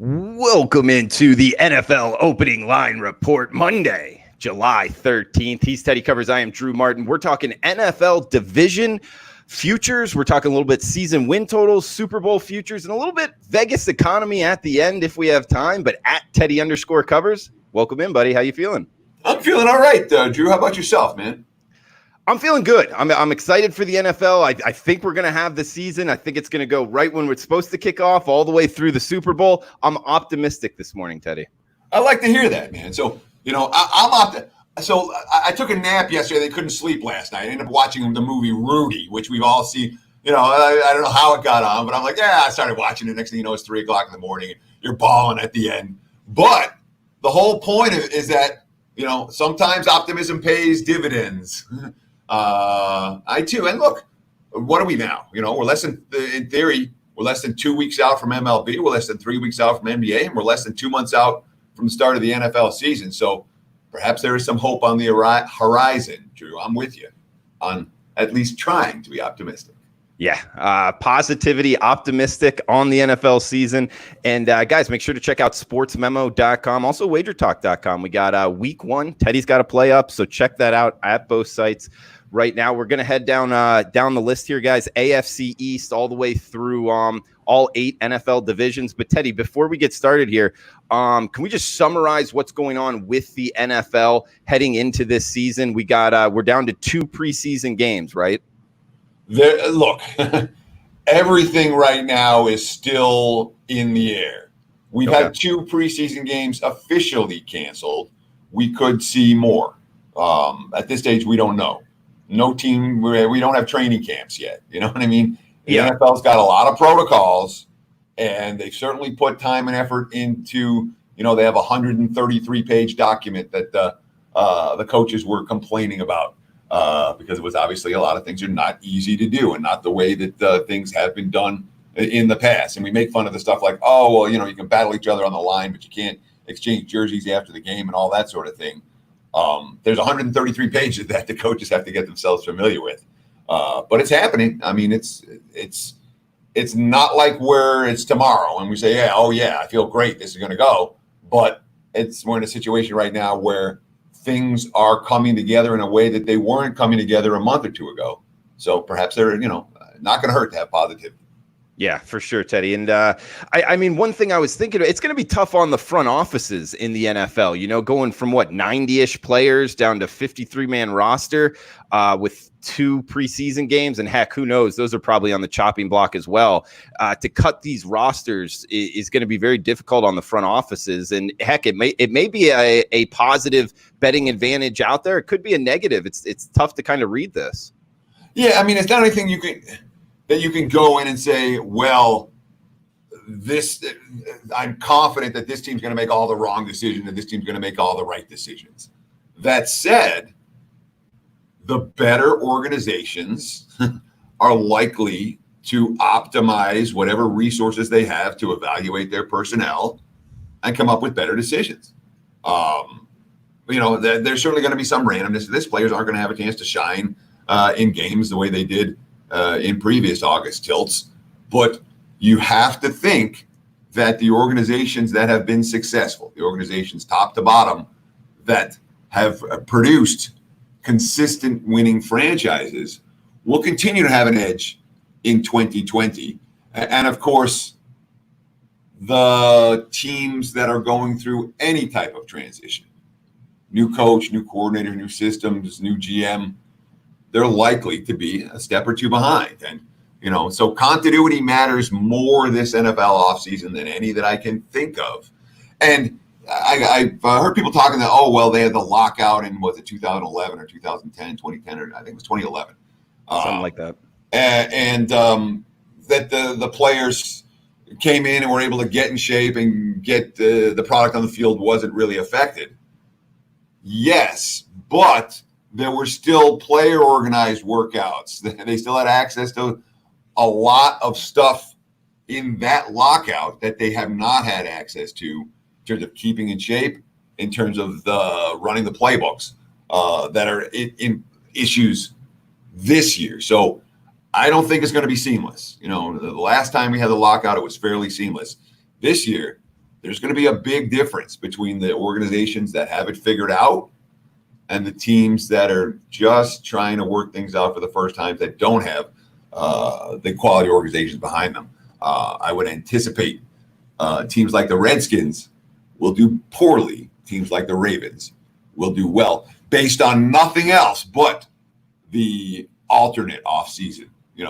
Welcome into the NFL Opening Line Report Monday, July 13th. He's Teddy Covers. I am Drew Martin. We're talking NFL division futures. We're talking a little bit season win totals, Super Bowl futures, and a little bit Vegas economy at the end if we have time. But at Teddy_Covers, welcome in, buddy. How you feeling? I'm feeling all right, Drew. How about yourself, man? I'm feeling good. I'm excited for the NFL. I think we're going to have the season. I think it's going to go right when we're supposed to kick off, all the way through the Super Bowl. I'm optimistic this morning, Teddy. I like to hear that, man. So, I took a nap yesterday. They couldn't sleep last night. I ended up watching the movie Rudy, which we've all seen. I don't know how it got on, but I'm like, I started watching it. Next thing you know, it's 3 o'clock in the morning. You're bawling at the end. But the whole point is that, sometimes optimism pays dividends. I too. And look, what are we now? In theory, we're less than 2 weeks out from MLB. We're less than 3 weeks out from NBA, and we're less than 2 months out from the start of the NFL season. So perhaps there is some hope on the horizon, Drew. I'm with you on at least trying to be optimistic. Yeah, positivity, optimistic on the NFL season. And guys, make sure to check out sportsmemo.com, also wagertalk.com. We got week 1. Teddy's got a play up, so check that out at both sites. Right now, we're going to head down the list here, guys. AFC East all the way through all 8 NFL divisions. But Teddy, before we get started here, can we just summarize what's going on with the NFL heading into this season? We're down to 2 preseason games, right? Look, everything right now is still in the air. We've had 2 preseason games officially canceled. We could see more. At this stage, we don't know. No team, we don't have training camps yet. You know what I mean? The NFL's got a lot of protocols, and they've certainly put time and effort into, they have a 133-page document that the coaches were complaining about because it was obviously a lot of things are not easy to do and not the way that things have been done in the past. And we make fun of the stuff like, you can battle each other on the line, but you can't exchange jerseys after the game and all that sort of thing. There's 133 pages that the coaches have to get themselves familiar with, but it's happening. I mean, it's not like where it's tomorrow and we say, I feel great, this is going to go. But we're in a situation right now where things are coming together in a way that they weren't coming together a month or 2 ago. So perhaps they're, not going to hurt to have positivity. Yeah, for sure, Teddy. And I mean, one thing I was thinking, it's going to be tough on the front offices in the NFL, going from 90-ish players down to 53-man roster with 2 preseason games. And heck, who knows? Those are probably on the chopping block as well. To cut these rosters is going to be very difficult on the front offices. And heck, it may be a positive betting advantage out there. It could be a negative. It's tough to kind of read this. Yeah, I mean, it's not anything you can go in and say, well, I'm confident that this team's going to make all the wrong decisions and this team's going to make all the right decisions. That said, the better organizations are likely to optimize whatever resources they have to evaluate their personnel and come up with better decisions. There's certainly going to be some randomness. These players aren't going to have a chance to shine in games the way they did in previous August tilts, but you have to think that the organizations that have been successful, the organizations top to bottom that have produced consistent winning franchises will continue to have an edge in 2020. And of course, the teams that are going through any type of transition, new coach, new coordinator, new systems, new GM, they're likely to be a step or 2 behind. And, so continuity matters more this NFL offseason than any that I can think of. And I've heard people talking that, they had the lockout in, was it 2011 or 2010, 2010, or I think it was 2011. Something like that. And that the players came in and were able to get in shape and get the product on the field wasn't really affected. Yes, but there were still player organized workouts. They still had access to a lot of stuff in that lockout that they have not had access to in terms of keeping in shape, in terms of the running the playbooks that are in issues this year. So I don't think it's going to be seamless. The last time we had the lockout, it was fairly seamless. This year, there's going to be a big difference between the organizations that have it figured out and the teams that are just trying to work things out for the first time that don't have the quality organizations behind them. I would anticipate teams like the Redskins will do poorly. Teams like the Ravens will do well based on nothing else but the alternate offseason, the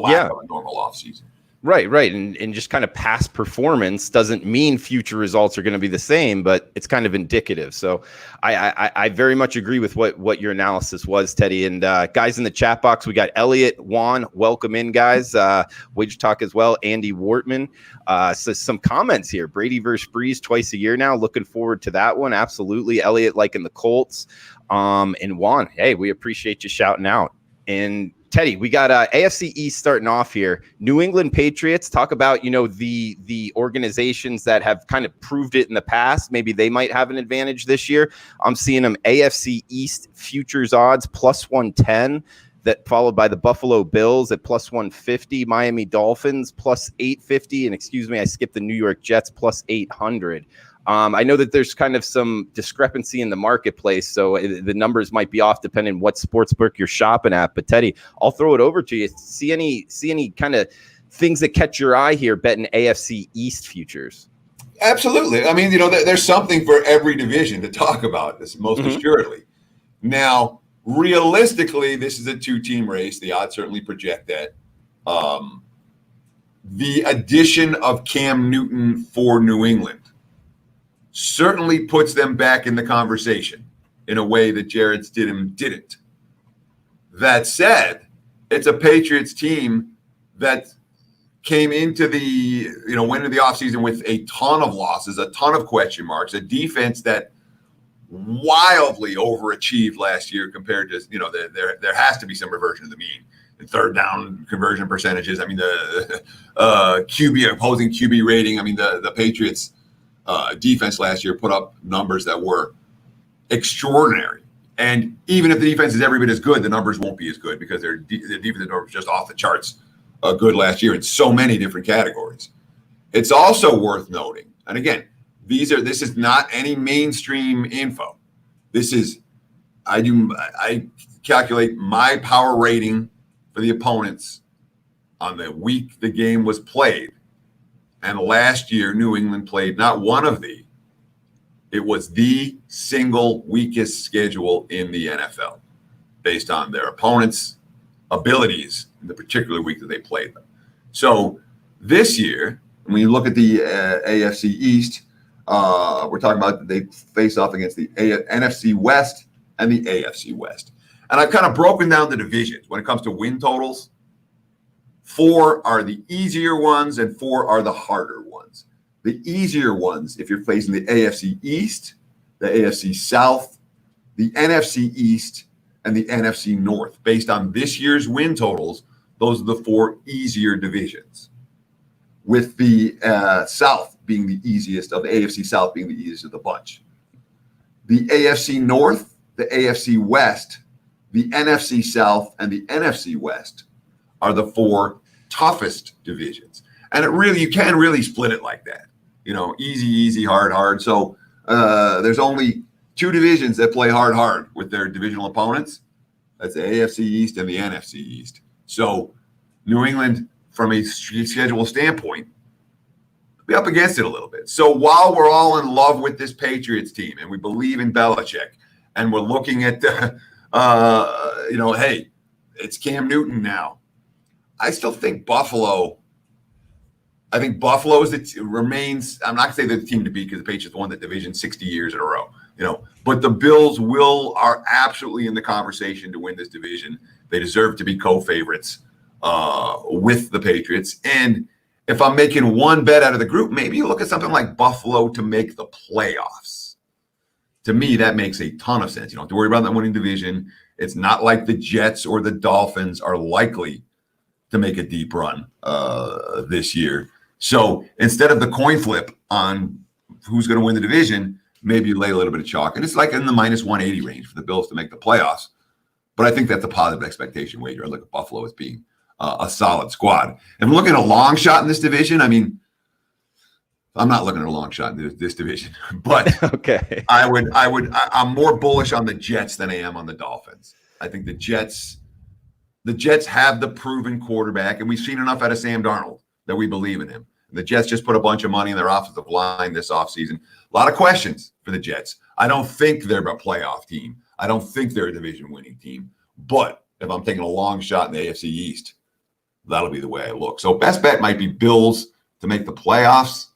lack of a normal offseason. Right. And just kind of past performance doesn't mean future results are going to be the same, but it's kind of indicative. So I very much agree with what your analysis was, Teddy. And guys in the chat box, we got Elliot, Juan, welcome in, guys. WagerTalk as well, Andy Wortman. So some comments here. Brady versus Breeze twice a year now. Looking forward to that one. Absolutely. Elliot liking the Colts. And Juan, hey, we appreciate you shouting out. And Teddy, we got AFC East starting off here. New England Patriots, talk about, the organizations that have kind of proved it in the past. Maybe they might have an advantage this year. I'm seeing them AFC East futures odds plus 110, that followed by the Buffalo Bills at plus 150, Miami Dolphins plus 850, and excuse me, I skipped the New York Jets plus 800. I know that there's kind of some discrepancy in the marketplace, so the numbers might be off depending on what sportsbook you're shopping at. But Teddy, I'll throw it over to you. See any kind of things that catch your eye here betting AFC East futures? Absolutely. I mean, there's something for every division to talk about. This most assuredly. Now, realistically, this is a 2-team race. The odds certainly project that. The addition of Cam Newton for New England certainly puts them back in the conversation in a way that Jarrett Stidham didn't. That said, it's a Patriots team that came into went into the offseason with a ton of losses, a ton of question marks, a defense that wildly overachieved last year compared to, there has to be some reversion to the mean. The third down conversion percentages. I mean, the opposing QB rating. I mean, the Patriots defense last year put up numbers that were extraordinary. And even if the defense is every bit as good, the numbers won't be as good because their defensive numbers just off the charts good last year in so many different categories. It's also worth noting, and again, this is not any mainstream info. This is I calculate my power rating for the opponents on the week the game was played. And last year, New England played not one of it was the single weakest schedule in the NFL based on their opponents' abilities in the particular week that they played them. So this year, when you look at the AFC East, we're talking about they face off against the NFC West and the AFC West. And I've kind of broken down the divisions when it comes to win totals. 4 are the easier ones and 4 are the harder ones. The easier ones, if you're facing the AFC East, the AFC South, the NFC East, and the NFC North. Based on this year's win totals, those are the 4 easier divisions, with the South being the easiest of the AFC South being the easiest of the bunch. The AFC North, the AFC West, the NFC South, and the NFC West are the 4 toughest divisions. And you can really split it like that. Easy, hard. So there's only 2 divisions that play hard with their divisional opponents. That's the AFC East and the NFC East. So New England, from a schedule standpoint, be up against it a little bit. So while we're all in love with this Patriots team and we believe in Belichick and we're looking at, hey, it's Cam Newton now. I still think Buffalo. I think Buffalo remains. I'm not going to say they're the team to beat because the Patriots won the division 60 years in a row. But the Bills are absolutely in the conversation to win this division. They deserve to be co-favorites with the Patriots. And if I'm making one bet out of the group, maybe you look at something like Buffalo to make the playoffs. To me, that makes a ton of sense. You don't have to worry about that winning division. It's not like the Jets or the Dolphins are likely to make a deep run this year. So instead of the coin flip on who's going to win the division, maybe you lay a little bit of chalk. And it's like in the minus 180 range for the Bills to make the playoffs. But I think that's a positive expectation wager. I look at Buffalo as being a solid squad. And we're looking at a long shot in this division. I mean, I'm not looking at a long shot in this division, but Okay. I'm more bullish on the Jets than I am on the Dolphins. I think the Jets have the proven quarterback, and we've seen enough out of Sam Darnold that we believe in him. The Jets just put a bunch of money in their offensive line this offseason. A lot of questions for the Jets. I don't think they're a playoff team. I don't think they're a division-winning team. But if I'm taking a long shot in the AFC East, that'll be the way I look. So best bet might be Bills to make the playoffs.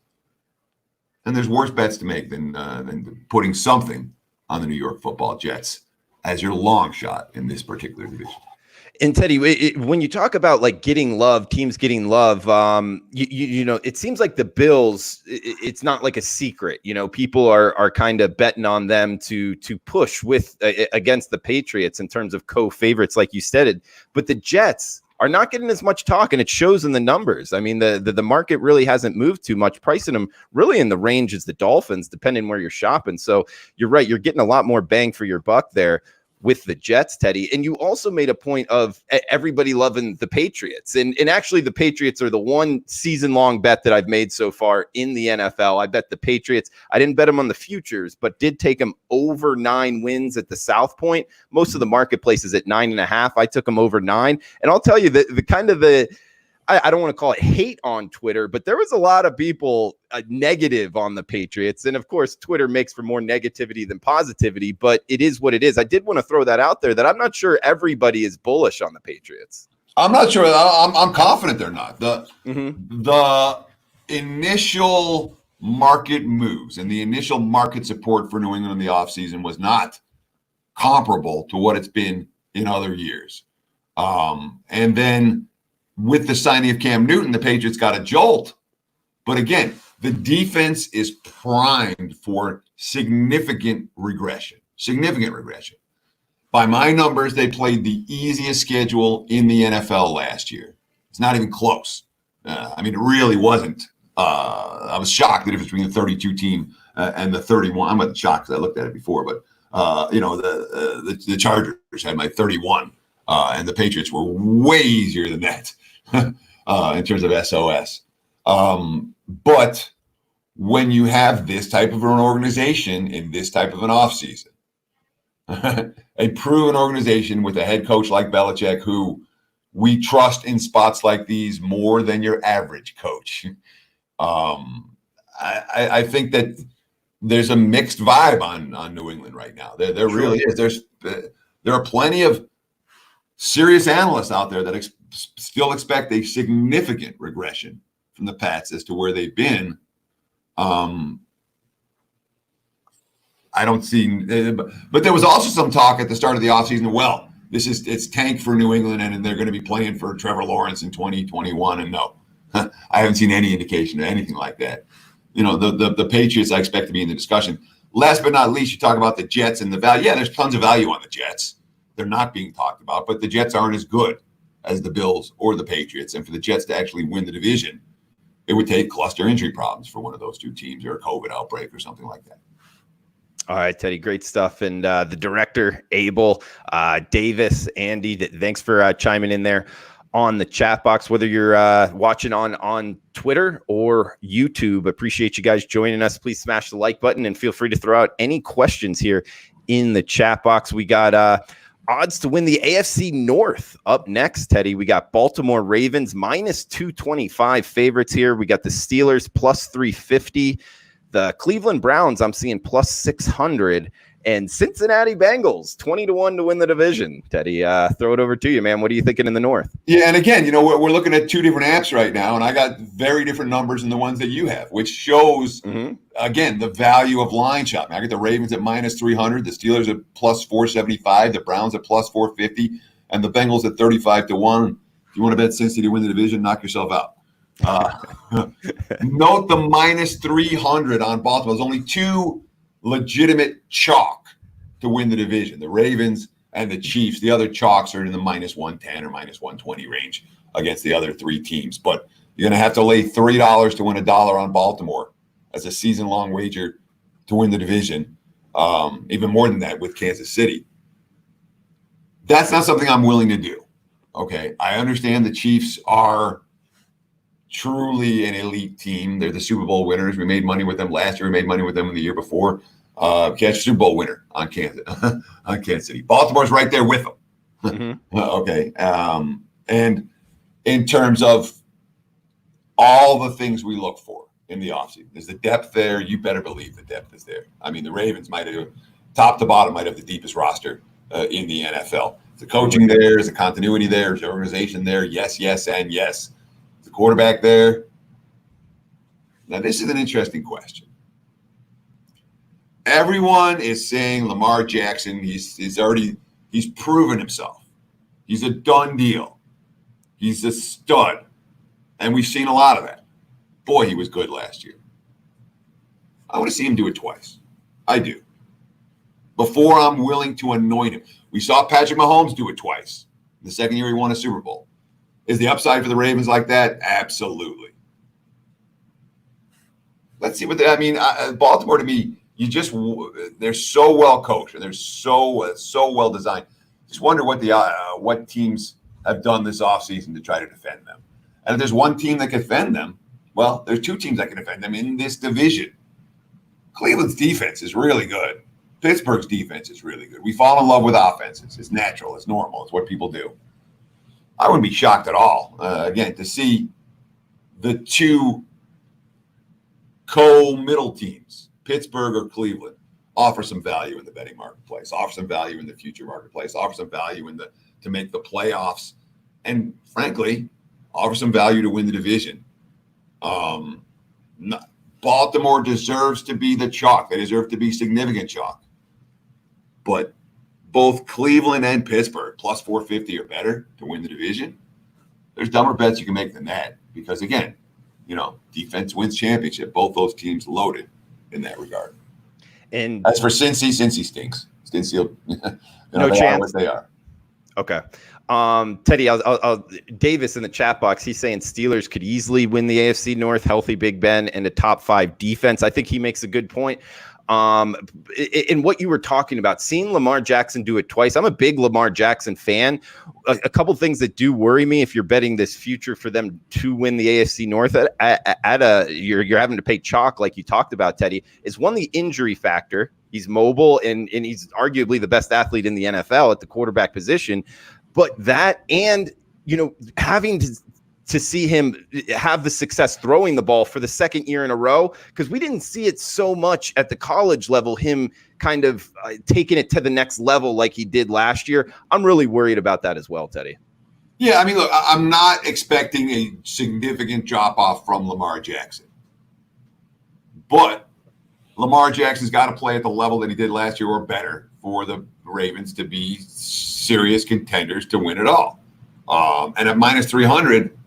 And there's worse bets to make than putting something on the New York Football Jets as your long shot in this particular division. And Teddy, when you talk about like getting love, teams getting love, you know, it seems like the Bills, it's not like a secret. You know, people are kind of betting on them to push with against the Patriots in terms of co-favorites, like you said. But the Jets are not getting as much talk, and it shows in the numbers. I mean, the market really hasn't moved too much, pricing them really in the range as the Dolphins, depending where you're shopping. So you're right, you're getting a lot more bang for your buck there with the Jets, Teddy. And you also made a point of everybody loving the Patriots. And actually the Patriots are the one season-long bet that I've made so far in the NFL. I bet the Patriots. I didn't bet them on the futures, but did take them over 9 wins at the South Point. Most of the marketplace is at 9.5. I took them over 9. And I'll tell you that I don't want to call it hate on Twitter, but there was a lot of people negative on the Patriots. And of course, Twitter makes for more negativity than positivity, but it is what it is. I did want to throw that out there that I'm not sure everybody is bullish on the Patriots. I'm not sure. I'm confident they're not. The initial market moves and the initial market support for New England in the offseason was not comparable to what it's been in other years. And then with the signing of Cam Newton, the Patriots got a jolt. But again, the defense is primed for significant regression. By my numbers, they played the easiest schedule in the NFL last year. It's not even close. I mean, it really wasn't. I was shocked the difference between the 32 team and the 31. I'm not shocked because I looked at it before, but the Chargers had my 31, and the Patriots were way easier than that. In terms of SOS. But when you have this type of an organization in this type of an offseason, a proven organization with a head coach like Belichick, who we trust in spots like these more than your average coach, I think that there's a mixed vibe on New England right now. There really is. There are plenty of serious analysts out there that still expect a significant regression from the Pats as to where they've been. I don't see, but there was also some talk at the start of the offseason. Well, it's tank for New England, and they're going to be playing for Trevor Lawrence in 2021. And no, I haven't seen any indication of anything like that. You know, the Patriots I expect to be in the discussion. Last but not least, you talk about the Jets and the value. Yeah, there's tons of value on the Jets. They're not being talked about, but the Jets aren't as good as the Bills or the Patriots. And for the Jets to actually win the division, it would take cluster injury problems for one of those two teams or a COVID outbreak or something like that. All right, Teddy, great stuff. And the director, Abel, Davis, Andy, thanks for chiming in there on the chat box, whether you're watching on Twitter or YouTube. Appreciate you guys joining us. Please smash the like button and feel free to throw out any questions here in the chat box. We got odds to win the AFC North up next, Teddy. We got Baltimore Ravens minus 225 favorites here. We got the Steelers plus 350. The Cleveland Browns, I'm seeing plus 600. And Cincinnati Bengals, 20-1 to win the division. Teddy, throw it over to you, man. What are you thinking in the North? Yeah, and again, you know, we're looking at two different apps right now, and I got very different numbers than the ones that you have, which shows, again, the value of line shopping. I got the Ravens at minus 300, the Steelers at plus 475, the Browns at plus 450, and the Bengals at 35-1. If you want to bet Cincinnati to win the division, knock yourself out. Note the minus 300 on Baltimore. There's only two legitimate chalk to win the division, the Ravens and the Chiefs. The other chalks are in the minus 110 or minus 120 range against the other three teams. But you're going to have to lay $3 to win $1 on Baltimore as a season-long wager to win the division. Even more than that with Kansas City. That's not something I'm willing to do. Okay, I understand the Chiefs are truly an elite team. They're the Super Bowl winners. We made money with them last year. We made money with them the year before. Catch Super Bowl winner on Kansas City. Baltimore's right there with them. Mm-hmm. Okay. And in terms of all the things we look for in the offseason, is the depth there? You better believe the depth is there. I mean, the Ravens might have, top to bottom, might have the deepest roster in the NFL. Is the coaching there? Is the continuity there? Is the organization there? Yes, yes, and yes. Is the quarterback there? Now, this is an interesting question. Everyone is saying Lamar Jackson, he's proven himself. He's a done deal. He's a stud. And we've seen a lot of that. Boy, he was good last year. I want to see him do it twice. I do. Before I'm willing to anoint him. We saw Patrick Mahomes do it twice. The second year he won a Super Bowl. Is the upside for the Ravens like that? Absolutely. Let's see what Baltimore, to me, they're so well coached and they're so well designed. Just wonder what teams have done this offseason to try to defend them. And if there's one team that can defend them, well, there's two teams that can defend them in this division. Cleveland's defense is really good. Pittsburgh's defense is really good. We fall in love with offenses. It's natural. It's normal. It's what people do. I wouldn't be shocked at all, again, to see the two co-middle teams, Pittsburgh or Cleveland, offer some value in the betting marketplace, offer some value in the future marketplace, offer some value to make the playoffs, and frankly, offer some value to win the division. Baltimore deserves to be the chalk. They deserve to be significant chalk. But both Cleveland and Pittsburgh, plus 450 or better to win the division, there's dumber bets you can make than that. Because, again, defense wins championship. Both those teams loaded in that regard. And as for Cincy stinks. Cincy, no chance. What they are. Okay. Teddy, I'll Davis in the chat box, he's saying Steelers could easily win the AFC North, healthy Big Ben, and a top 5 defense. I think he makes a good point. In what you were talking about, seeing Lamar Jackson do it twice, I'm a big Lamar Jackson fan. A couple things that do worry me if you're betting this future for them to win the AFC North you're having to pay chalk like you talked about, Teddy, is one, the injury factor. He's mobile and he's arguably the best athlete in the NFL at the quarterback position. But that and, having to see him have the success throwing the ball for the second year in a row, because we didn't see it so much at the college level, him kind of taking it to the next level like he did last year. I'm really worried about that as well, Teddy. Yeah, I mean, look, I'm not expecting a significant drop-off from Lamar Jackson. But Lamar Jackson's got to play at the level that he did last year or better for the Ravens to be serious contenders to win it all. And at minus 300,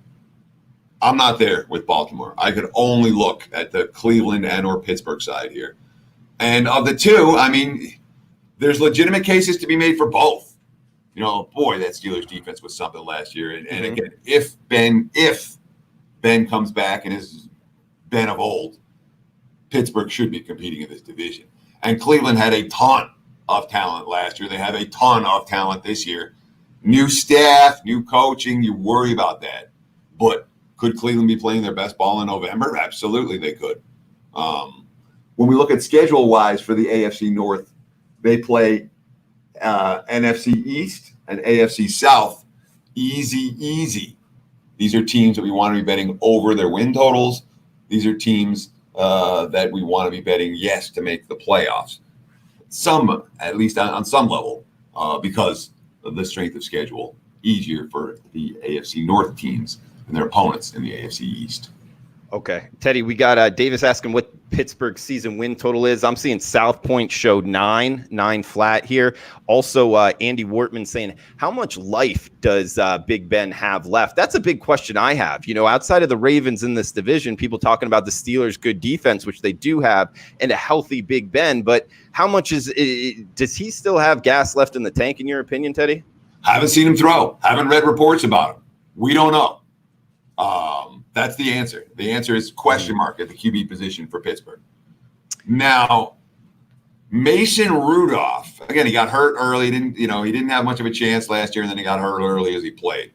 I'm not there with Baltimore. I could only look at the Cleveland and or Pittsburgh side here. And of the two, I mean, there's legitimate cases to be made for both. Boy, that Steelers defense was something last year. And again, if Ben comes back and is Ben of old, Pittsburgh should be competing in this division. And Cleveland had a ton of talent last year. They have a ton of talent this year. New staff, new coaching, you worry about that. But could Cleveland be playing their best ball in November? Absolutely, they could. When we look at schedule-wise for the AFC North, they play NFC East and AFC South. Easy. These are teams that we want to be betting over their win totals. These are teams that we want to be betting yes to make the playoffs. Some, at least on some level, because of the strength of schedule, easier for the AFC North teams and their opponents in the AFC East. Okay. Teddy, we got Davis asking what Pittsburgh's season win total is. I'm seeing South Point showed 9 flat here. Also, Andy Wortman saying, how much life does Big Ben have left? That's a big question I have. Outside of the Ravens in this division, people talking about the Steelers' good defense, which they do have, and a healthy Big Ben. But how much does he still have gas left in the tank, in your opinion, Teddy? Haven't seen him throw. Haven't read reports about him. We don't know. That's the answer. The answer is question mark at the QB position for Pittsburgh. Now, Mason Rudolph, again, he got hurt early. He didn't have much of a chance last year, and then he got hurt early as he played.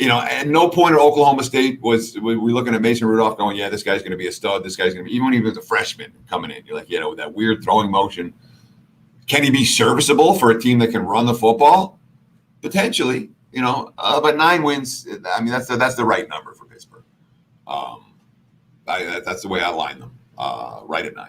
At no point at Oklahoma State was we looking at Mason Rudolph going, yeah, this guy's going to be a stud. This guy's going to be, even when he was a freshman coming in, you're like, with that weird throwing motion. Can he be serviceable for a team that can run the football? Potentially, but 9 wins, I mean, that's the right number for Pittsburgh. That's the way I line them, right at 9.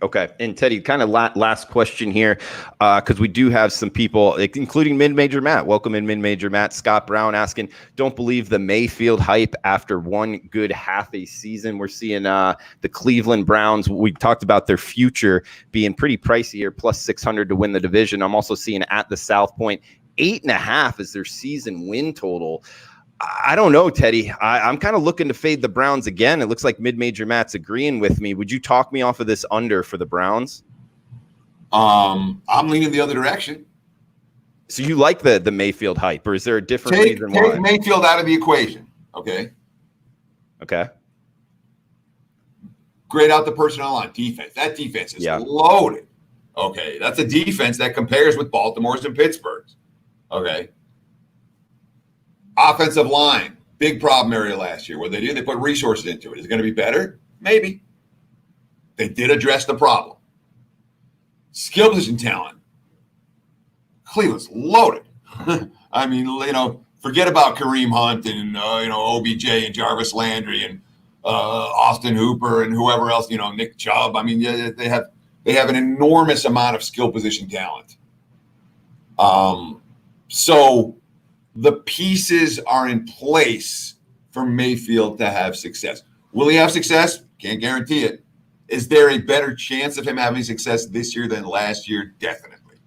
Okay. And Teddy, kind of last question here, because we do have some people, including Mid-Major Matt. Welcome in, Mid-Major Matt. Scott Brown asking, don't believe the MAyfield hype after one good half a season. We're seeing the Cleveland Browns. We talked about their future being pretty pricey here, plus 600 to win the division. I'm also seeing at the South Point, 8.5 is their season win total. I don't know, Teddy. I'm kind of looking to fade the Browns again. It looks like Mid-Major Matt's agreeing with me. Would you talk me off of this under for the Browns? I'm leaning the other direction. So you like the MAyfield hype, or is there a different reason why? Take MAyfield out of the equation, okay? Okay. Grade out the personnel on defense. That defense is loaded, okay? That's a defense that compares with Baltimore's and Pittsburgh's, okay? Offensive line, big problem area last year. What they do, they put resources into it. Is it going to be better? Maybe. They did address the problem. Skill position talent. Cleveland's loaded. I mean, forget about Kareem Hunt and OBJ and Jarvis Landry and Austin Hooper and whoever else. Nick Chubb. I mean, they have an enormous amount of skill position talent. So the pieces are in place for MAyfield to have success. Will he have success? Can't guarantee it. Is there a better chance of him having success this year than last year? Definitely.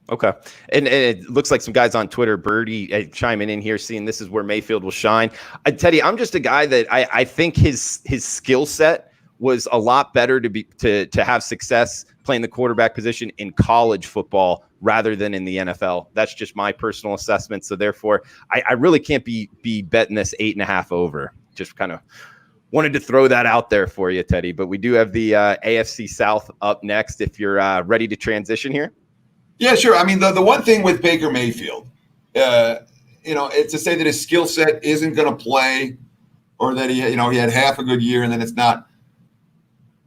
Okay. And it looks like some guys on Twitter, Birdie, chiming in here, seeing this is where MAyfield will shine. Teddy, I'm just a guy that I think his skill set was a lot better to have success playing the quarterback position in college football rather than in the NFL. That's just my personal assessment. So therefore, I really can't be betting this 8.5 over. Just kind of wanted to throw that out there for you, Teddy. But we do have the AFC South up next if you're ready to transition here. Yeah, sure. I mean, the one thing with Baker Mayfield, it's to say that his skill set isn't going to play or that he had half a good year and then it's not.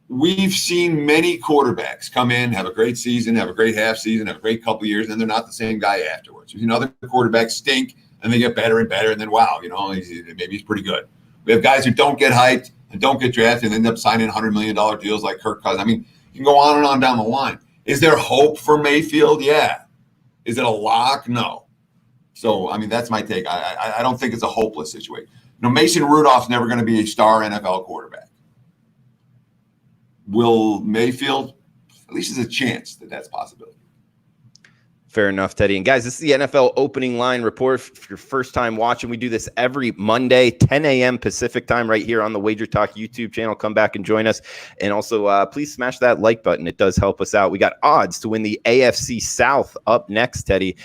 We've seen many quarterbacks come in, have a great season, have a great half season, have a great couple of years, and they're not the same guy afterwards. We've seen other quarterbacks stink, and they get better and better, and then, wow, maybe he's pretty good. We have guys who don't get hyped and don't get drafted and end up signing $100 million deals like Kirk Cousins. I mean, you can go on and on down the line. Is there hope for Mayfield? Yeah. Is it a lock? No. So, I mean, that's my take. I don't think it's a hopeless situation. Mason Rudolph's never going to be a star NFL quarterback. Will MAyfield? At least there's a chance that that's a possibility. Fair enough, Teddy. And guys, this is the NFL opening line report. If your first time watching, we do this every Monday, 10 a.m. Pacific time right here on the WagerTalk YouTube channel. Come back and join us. And also, please smash that like button. It does help us out. We got odds to win the AFC South up next, Teddy.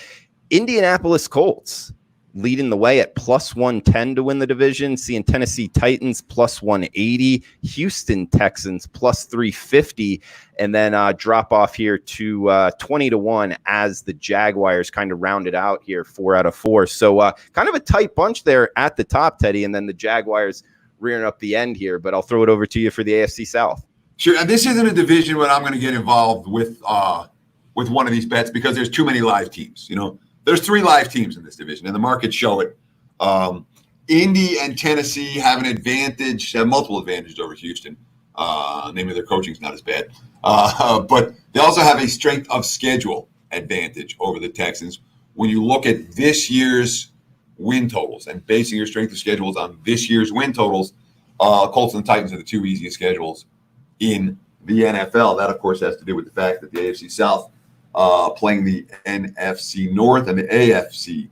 Indianapolis Colts leading the way at plus 110 to win the division, seeing Tennessee Titans plus 180, Houston Texans plus 350, and then drop off here to 20 to 1 as the Jaguars kind of rounded out here 4 out of 4. So kind of a tight bunch there at the top, Teddy, and then the Jaguars rearing up the end here. But I'll throw it over to you for the AFC South. Sure. And this isn't a division where I'm going to get involved with one of these bets because there's too many live teams, There's 3 live teams in this division, and the markets show it. Indy and Tennessee have an advantage, have multiple advantages over Houston. Namely, their coaching's not as bad. But they also have a strength of schedule advantage over the Texans. When you look at this year's win totals and basing your strength of schedules on this year's win totals, Colts and the Titans are the 2 easiest schedules in the NFL. That, of course, has to do with the fact that the AFC South playing the NFC North and the AFC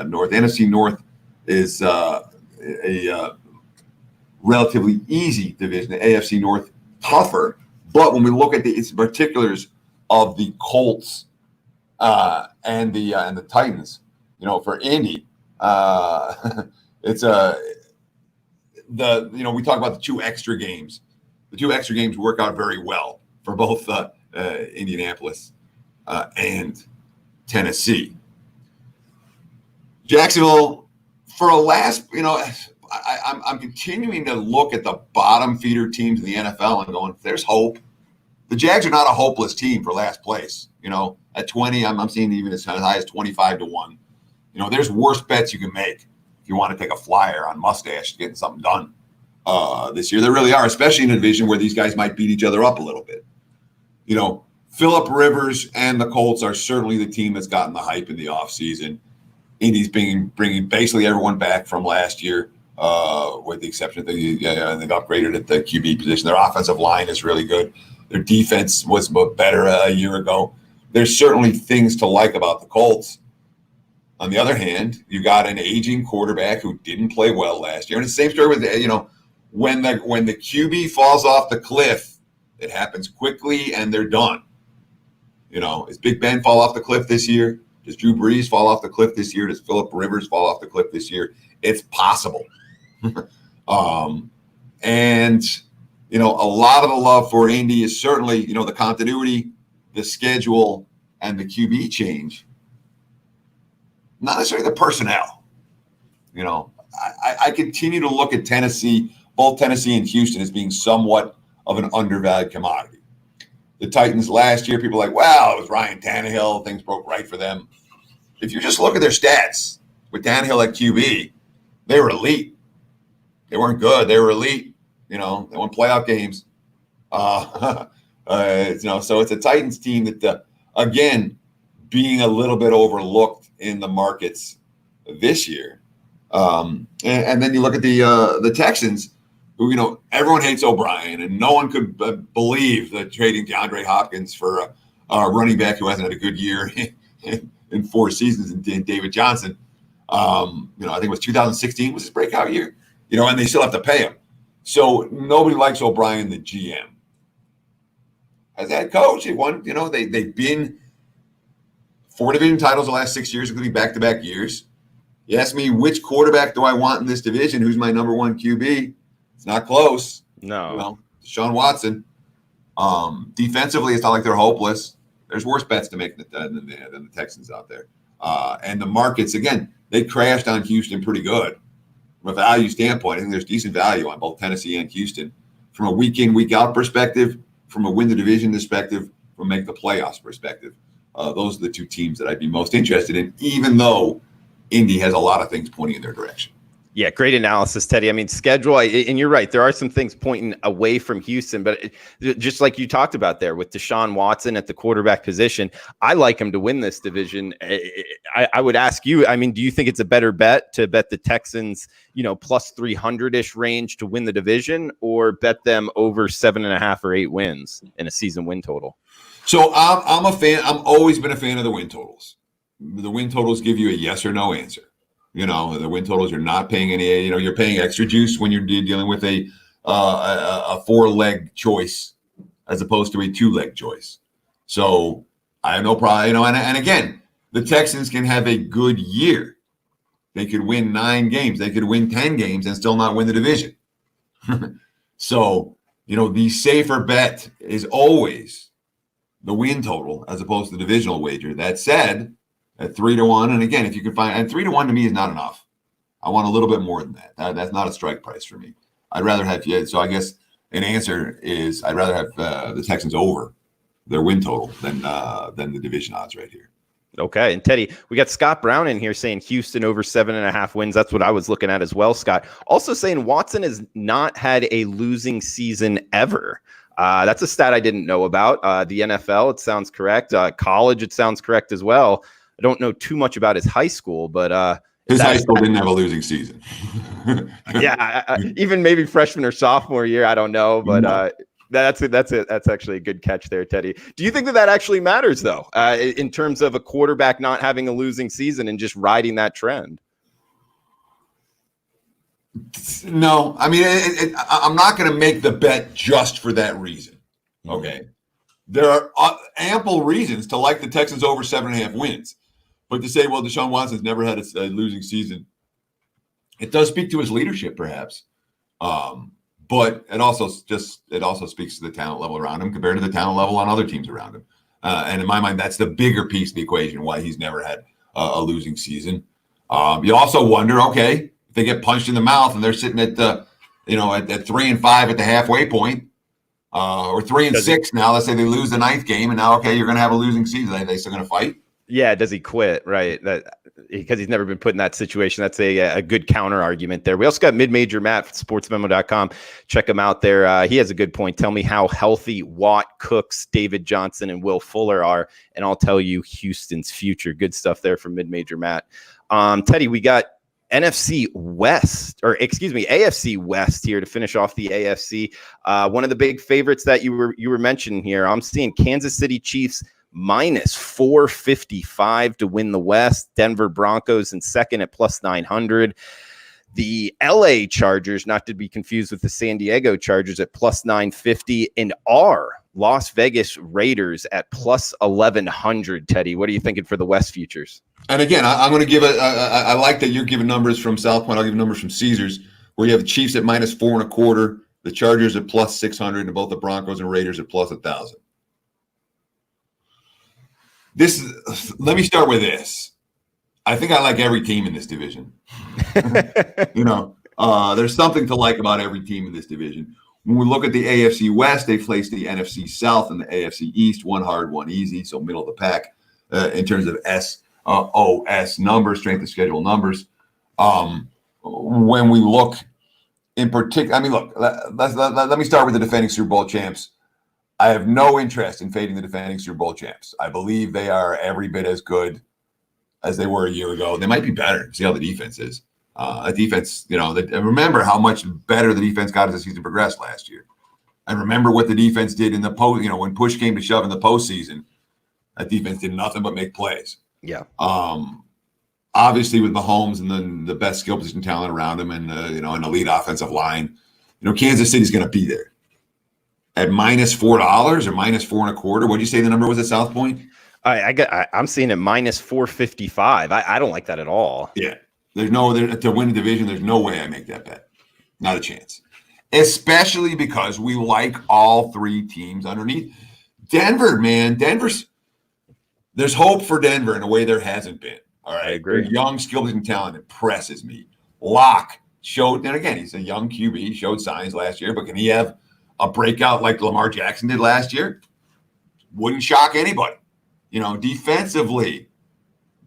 North. The NFC North is a relatively easy division. The AFC North tougher. But when we look at the particulars of the Colts and the Titans, for Indy, it's we talk about the 2 extra games. The 2 extra games work out very well for both Indianapolis and Tennessee. Jacksonville, for a last, I'm continuing to look at the bottom feeder teams in the NFL and going, there's hope. The Jags are not a hopeless team for last place. At 20, I'm seeing even as high as 25-1. There's worse bets you can make if you want to take a flyer on Mustache getting something done this year. There really are, especially in a division where these guys might beat each other up a little bit. Phillip Rivers and the Colts are certainly the team that's gotten the hype in the offseason. Indy's bringing basically everyone back from last year, with the exception of they've upgraded at the QB position. Their offensive line is really good. Their defense was better a year ago. There's certainly things to like about the Colts. On the other hand, you got an aging quarterback who didn't play well last year. And it's the same story with, when the QB falls off the cliff, it happens quickly and they're done. Does Big Ben fall off the cliff this year? Does Drew Brees fall off the cliff this year? Does Phillip Rivers fall off the cliff this year? It's possible. And a lot of the love for Indy is certainly, the continuity, the schedule, and the QB change. Not necessarily the personnel. I continue to look at Tennessee, both Tennessee and Houston, as being somewhat of an undervalued commodity. The Titans last year, people are like, wow, it was Ryan Tannehill. Things broke right for them. If you just look at their stats with Tannehill at QB, they were elite. They weren't good. They were elite. They won playoff games. So it's a Titans team that, again, being a little bit overlooked in the markets this year. And then you look at the Texans, who, everyone hates O'Brien, and no one could believe that trading DeAndre Hopkins for a running back who hasn't had a good year in 4 seasons, and David Johnson. I think it was 2016 was his breakout year, and they still have to pay him. So nobody likes O'Brien, the GM. As head coach, they won, they've been 4 division titles the last 6 years, including back-to-back years. You ask me, which quarterback do I want in this division? Who's my number one QB? It's not close. No. Deshaun Watson. Defensively, it's not like they're hopeless. There's worse bets to make than the Texans out there. And the markets, again, they crashed on Houston pretty good. From a value standpoint, I think there's decent value on both Tennessee and Houston. From a week in, week out perspective, from a win the division perspective, from make the playoffs perspective. Those are the 2 teams that I'd be most interested in, even though Indy has a lot of things pointing in their direction. Yeah, great analysis, Teddy. I mean, schedule, and you're right. There are some things pointing away from Houston, but just like you talked about there with Deshaun Watson at the quarterback position, I like him to win this division. I would ask you, do you think it's a better bet to bet the Texans, plus 300-ish range to win the division, or bet them over 7.5 or 8 wins in a season win total? So I'm a fan. I've always been a fan of the win totals. The win totals give you a yes or no answer. The win totals, you're not paying any, you're paying extra juice when you're dealing with a 4-leg choice as opposed to a 2-leg choice. So I have no problem, and again, the Texans can have a good year. They could win 9 games. They could win 10 games and still not win the division. So, the safer bet is always the win total as opposed to the divisional wager. That said, at 3-1, and again, if you can find, and 3-1 to me is not enough. I want a little bit more than that. That's not a strike price for me. I'd rather have, so I guess an answer is I'd rather have the Texans over their win total than the division odds right here. Okay. And Teddy, we got Scott Brown in here saying Houston over 7.5 wins. That's what I was looking at as well, Scott. Also saying Watson has not had a losing season ever. That's a stat I didn't know about. The NFL, it sounds correct. College, it sounds correct as well. I don't know too much about his high school, but his high school didn't have a losing season. Yeah, even maybe freshman or sophomore year, I don't know, but that's actually a good catch there, Teddy. Do you think that actually matters though, in terms of a quarterback not having a losing season and just riding that trend? No, I'm not going to make the bet just for that reason. Okay, there are ample reasons to like the Texans over 7.5 wins. But to say, well, Deshaun Watson's never had a losing season, it does speak to his leadership, perhaps. But it also speaks to the talent level around him compared to the talent level on other teams around him. And in my mind, that's the bigger piece of the equation, why he's never had a losing season. You also wonder, okay, if they get punched in the mouth and they're sitting at at 3-5 at the halfway point, or 3-6 now. Let's say they lose the 9th game, and now you're going to have a losing season. Are they still going to fight? Yeah, does he quit? Right, that because he's never been put in that situation. That's a good counter argument there. We also got Mid-Major Matt at sportsmemo.com. Check him out there. He has a good point. Tell me how healthy Watt, Cooks, David Johnson, and Will Fuller are, and I'll tell you Houston's future. Good stuff there from Mid-Major Matt. Teddy, we got AFC West here to finish off the AFC. One of the big favorites that you were mentioning here, I'm seeing Kansas City Chiefs minus 455 to win the West. Denver Broncos in second at plus 900. The LA Chargers, not to be confused with the San Diego Chargers, at plus 950, and our Las Vegas Raiders at plus 1100. Teddy, what are you thinking for the West futures? And again, I'm going to give I like that you're giving numbers from South Point. I'll give numbers from Caesars, where you have the Chiefs at minus 4.25, the Chargers at plus 600, and both the Broncos and Raiders at plus 1,000. Let me start with this. I think I like every team in this division. There's something to like about every team in this division. When we look at the AFC West, they placed the NFC South and the AFC East, one hard, one easy, so middle of the pack in terms of SOS numbers, strength of schedule numbers. When we look in particular, let me start with the defending Super Bowl champs. I have no interest in fading the defending Super Bowl champs. I believe they are every bit as good as they were a year ago. They might be better. See how the defense is. Remember how much better the defense got as the season progressed last year. And remember what the defense did in the post, when push came to shove in the postseason. That defense did nothing but make plays. Yeah. Obviously with Mahomes and then the best skill position talent around him and an elite offensive line, Kansas City's going to be there. At minus $4 or minus 4.25. What'd you say the number was at South Point? I'm seeing it minus 455. I don't like that at all. Yeah. To win the division, there's no way I make that bet. Not a chance. Especially because we like all three teams underneath. Denver, man. There's hope for Denver in a way there hasn't been. All right. I agree. Their young, skilled, and talent impresses me. Locke showed, and again, he's a young QB. He showed signs last year, but can he have a breakout like Lamar Jackson did last year? Wouldn't shock anybody. Defensively,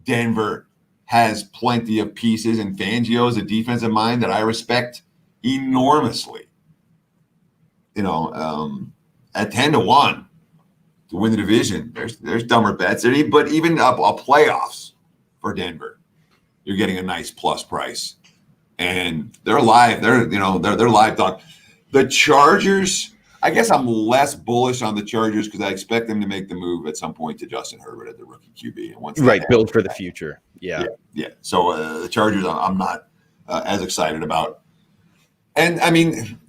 Denver has plenty of pieces, and Fangio is a defensive mind that I respect enormously. At 10-1 to win the division, there's dumber bets. But even a playoffs for Denver, you're getting a nice plus price, and they're live. They're live dog. The Chargers, I guess I'm less bullish on the Chargers because I expect them to make the move at some point to Justin Herbert at the rookie QB. And build for the future. Yeah. So the Chargers, I'm not as excited about. And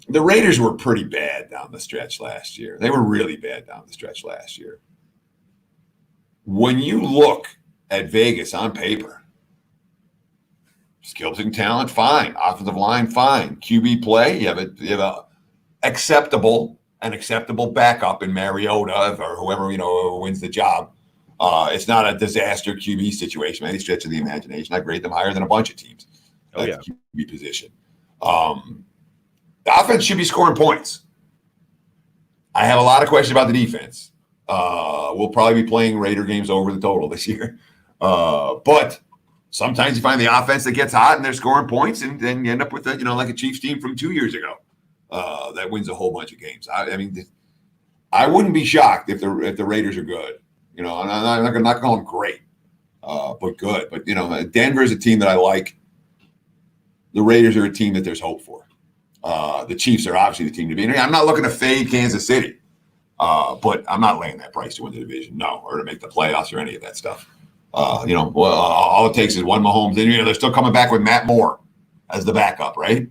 the Raiders were pretty bad down the stretch last year. They were really bad down the stretch last year. When you look at Vegas on paper, skills and talent, fine. Offensive line, fine. QB play, you have a acceptable backup in Mariota or whoever wins the job. It's not a disaster QB situation by any stretch of the imagination. I grade them higher than a bunch of teams at the QB position. The offense should be scoring points. I have a lot of questions about the defense. We'll probably be playing Raider games over the total this year. But sometimes you find the offense that gets hot and they're scoring points, and then you end up with like a Chiefs team from 2 years ago that wins a whole bunch of games. I wouldn't be shocked if the Raiders are good. I'm not calling them great, but good. But Denver is a team that I like. The Raiders are a team that there's hope for. The Chiefs are obviously the team to be. I'm not looking to fade Kansas City, but I'm not laying that price to win the division, or to make the playoffs or any of that stuff. All it takes is one Mahomes. And they're still coming back with Matt Moore as the backup, right?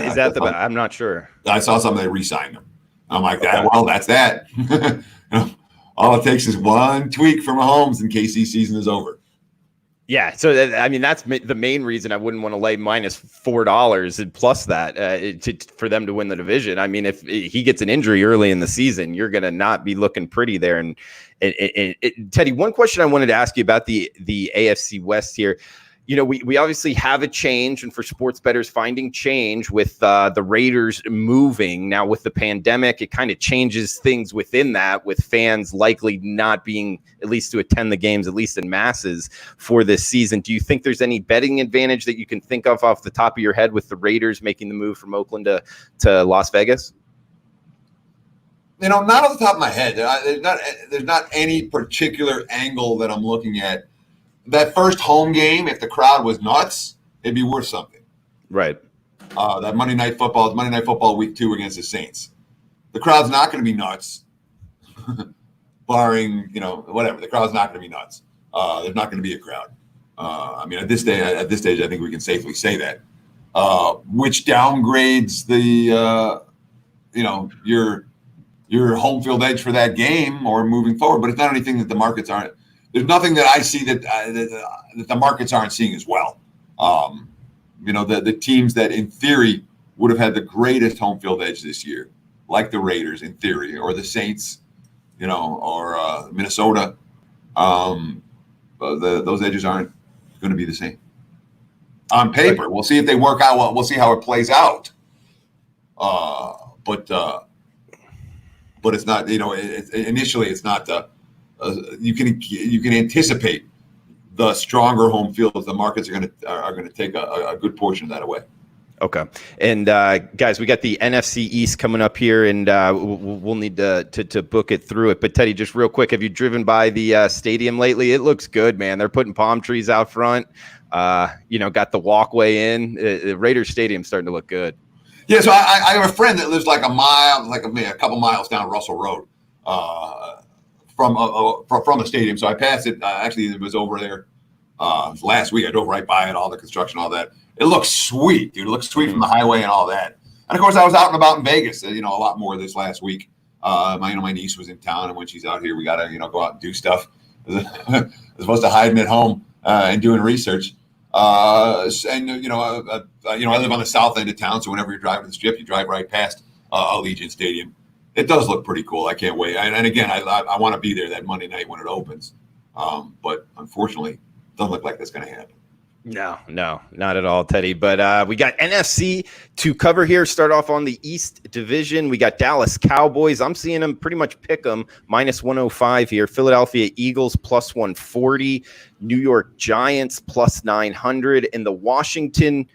Is that I'm not sure. I saw something they re-signed him. I'm like, that. Well, that's that. All it takes is one tweak for Mahomes, and KC season is over. Yeah, so that's the main reason I wouldn't want to lay minus $4 and plus that for them to win the division. If he gets an injury early in the season, you're going to not be looking pretty there. And Teddy, one question I wanted to ask you about the AFC West here. we obviously have a change, and for sports bettors finding change with the Raiders moving. Now with the pandemic, it kind of changes things within that, with fans likely not being, at least to attend the games, at least in masses, for this season. Do you think there's any betting advantage that you can think of off the top of your head with the Raiders making the move from Oakland to Las Vegas? Not off the top of my head. There's not any particular angle that I'm looking at. That first home game, if the crowd was nuts, it'd be worth something. Right. That Monday Night Football week 2 against the Saints. The crowd's not going to be nuts, barring, whatever. The crowd's not going to be nuts. There's not going to be a crowd. At this stage, I think we can safely say that. Which downgrades the, your home field edge for that game or moving forward. But it's not anything that the markets aren't. There's nothing that I see that the markets aren't seeing as well. The teams that in theory would have had the greatest home field edge this year, like the Raiders in theory, or the Saints, or Minnesota, those edges aren't going to be the same. On paper, we'll see if they work out well. We'll see how it plays out. But it's not. Initially, it's not. You can anticipate the stronger home fields. The markets are going to take a good portion of that away. Okay. And guys, we got the NFC East coming up here, and we'll need to book it through it. But Teddy, just real quick, have you driven by the stadium lately? It looks good, man. They're putting palm trees out front. Got the walkway in. The Raiders Stadium's starting to look good. Yeah. So I have a friend that lives like a couple miles down Russell Road. From the stadium, so I passed it. Actually, it was over there last week. I drove right by it, all the construction, all that. It looks sweet, dude. It looks sweet from the highway and all that. And of course, I was out and about in Vegas, a lot more this last week. My niece was in town, and when she's out here, we gotta go out and do stuff as opposed to hiding at home and doing research. I live on the south end of town, so whenever you're driving to the Strip, you drive right past Allegiant Stadium. It does look pretty cool. I can't wait. And again, I want to be there that Monday night when it opens. But unfortunately, it doesn't look like that's going to happen. No, not at all, Teddy. But we got NFC to cover here. Start off on the East Division. We got Dallas Cowboys. I'm seeing them pretty much pick them minus 105 here. Philadelphia Eagles plus 140. New York Giants plus 900. And the Washington,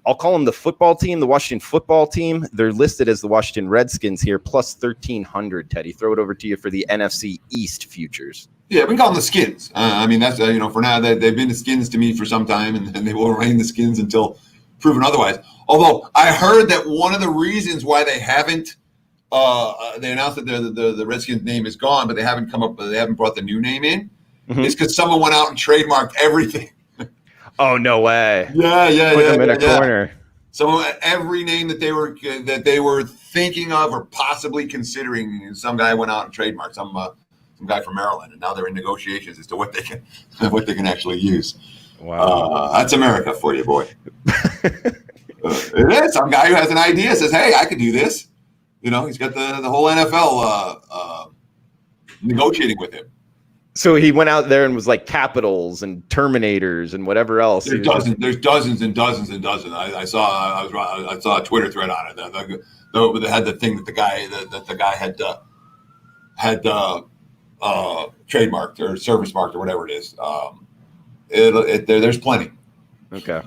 I'll call them the Washington football team. They're listed as the Washington Redskins here, plus 1,300, Teddy. Throw it over to you for the NFC East futures. Yeah, we can call them the Skins. That's, for now, they've been the Skins to me for some time, and they will remain the Skins until proven otherwise. Although I heard that one of the reasons why they haven't, they announced that the Redskins name is gone, but they haven't brought the new name in, is because someone went out and trademarked everything. Oh, no way. Yeah. Put them in a corner. So every name that they were thinking of or possibly considering, some guy went out and trademarked some guy from Maryland, and now they're in negotiations as to what they can actually use. Wow. That's America for you, boy. It is. Some guy who has an idea says, "Hey, I could do this." He's got the whole NFL negotiating with him. So he went out there and was like Capitals and Terminators and whatever else. There's dozens and dozens and dozens. I saw a Twitter thread on it. They had the thing that the guy had trademarked or service marked or whatever it is. There's plenty. Okay.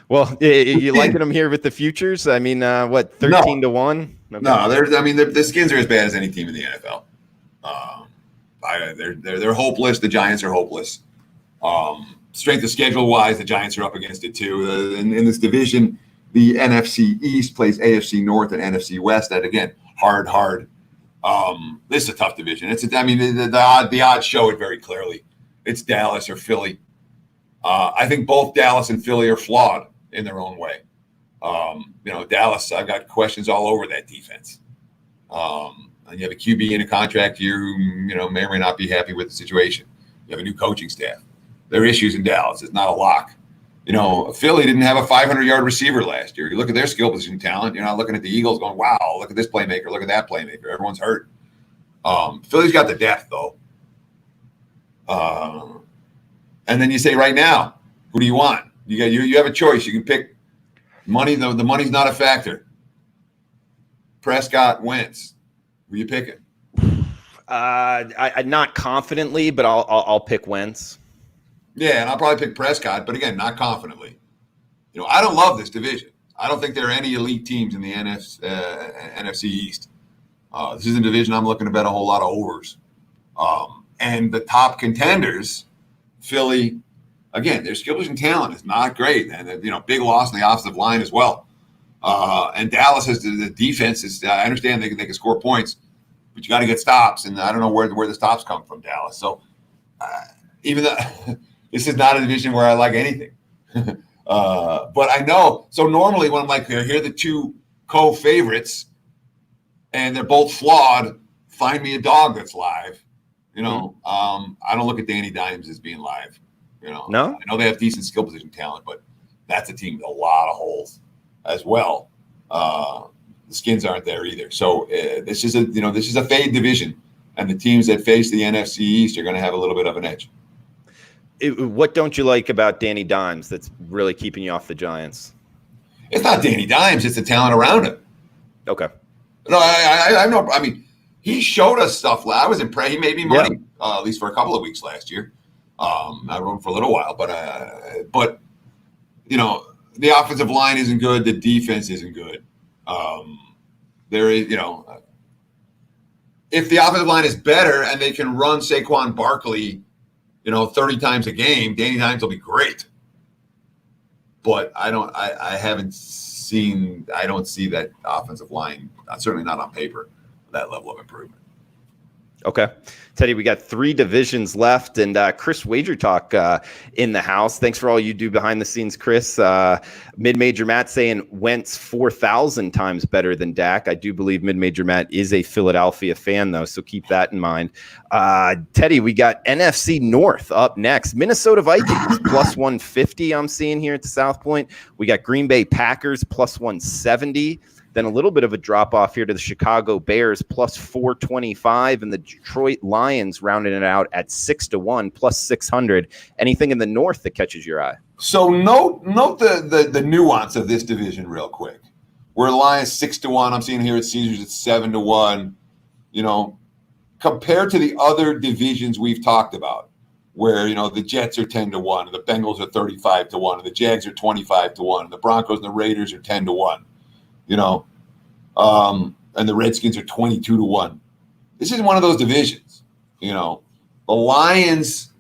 Well, you liking them here with the futures? 13 to 1? Okay. No, the Skins are as bad as any team in the NFL. They're hopeless. The Giants are hopeless. Strength of schedule wise, the Giants are up against it too. In this division, the NFC East plays AFC North and NFC West. That again, hard. This is a tough division. The odds show it very clearly. It's Dallas or Philly. I think both Dallas and Philly are flawed in their own way. Dallas, I've got questions all over that defense. And you have a QB in a contract year who, may or may not be happy with the situation. You have a new coaching staff. There are issues in Dallas. It's not a lock. Philly didn't have a 500-yard receiver last year. You look at their skill position talent. You're not looking at the Eagles going, wow, look at this playmaker. Look at that playmaker. Everyone's hurt. Philly's got the depth, though. And then you say right now, Who do you want? You have a choice. You can pick money. The money's not a factor. Prescott, Wentz. Who are you picking? I not confidently, but I'll pick Wentz. Yeah, and I'll probably pick Prescott, but again, not confidently. I don't love this division. I don't think there are any elite teams in the NFC East. This is a division I'm looking to bet a whole lot of overs. And the top contenders, Philly, again, their skill position talent is not great, and big loss in the offensive line as well. And Dallas has the defense is. I understand they can score points, but you got to get stops, and I don't know where the stops come from Dallas. So even though this is not a division where I like anything, but I know. So normally when I'm like, here are the two co-favorites, and they're both flawed. Find me a dog that's live. I don't look at Danny Dimes as being live. No, I know they have decent skill position talent, but that's a team with a lot of holes as well. The skins aren't there either. So this is a fade division, and the teams that face the NFC East are going to have a little bit of an edge. What don't you like about Danny Dimes that's really keeping you off the Giants? It's not Danny Dimes; it's the talent around him. Okay. No, I know. I mean, he showed us stuff. I was impressed. He made me money, at least for a couple of weeks last year. I rode for a little while, but the offensive line isn't good. The defense isn't good. There is, if the offensive line is better and they can run Saquon Barkley, 30 times a game, Danny Dimes will be great. But I don't see that offensive line, certainly not on paper, that level of improvement. Okay. Teddy, we got 3 divisions left, and Chris WagerTalk in the house. Thanks for all you do behind the scenes, Chris. Mid-Major Matt saying Wentz 4,000 times better than Dak. I do believe Mid-Major Matt is a Philadelphia fan, though, so keep that in mind. Teddy, we got NFC North up next. Minnesota Vikings plus 150 I'm seeing here at the South Point. We got Green Bay Packers plus 170. Then a little bit of a drop off here to the Chicago Bears plus 425, and the Detroit Lions rounding it out at 6-1 plus 600. Anything in the North that catches your eye? So note the nuance of this division real quick. Where Lions 6-1, I'm seeing here at Caesars it's 7-1. Compared to the other divisions we've talked about, where the Jets are 10-1, and the Bengals are 35-1, and the Jags are 25-1, and the Broncos and the Raiders are 10-1. And the Redskins are 22-1. This is one of those divisions. The Lions.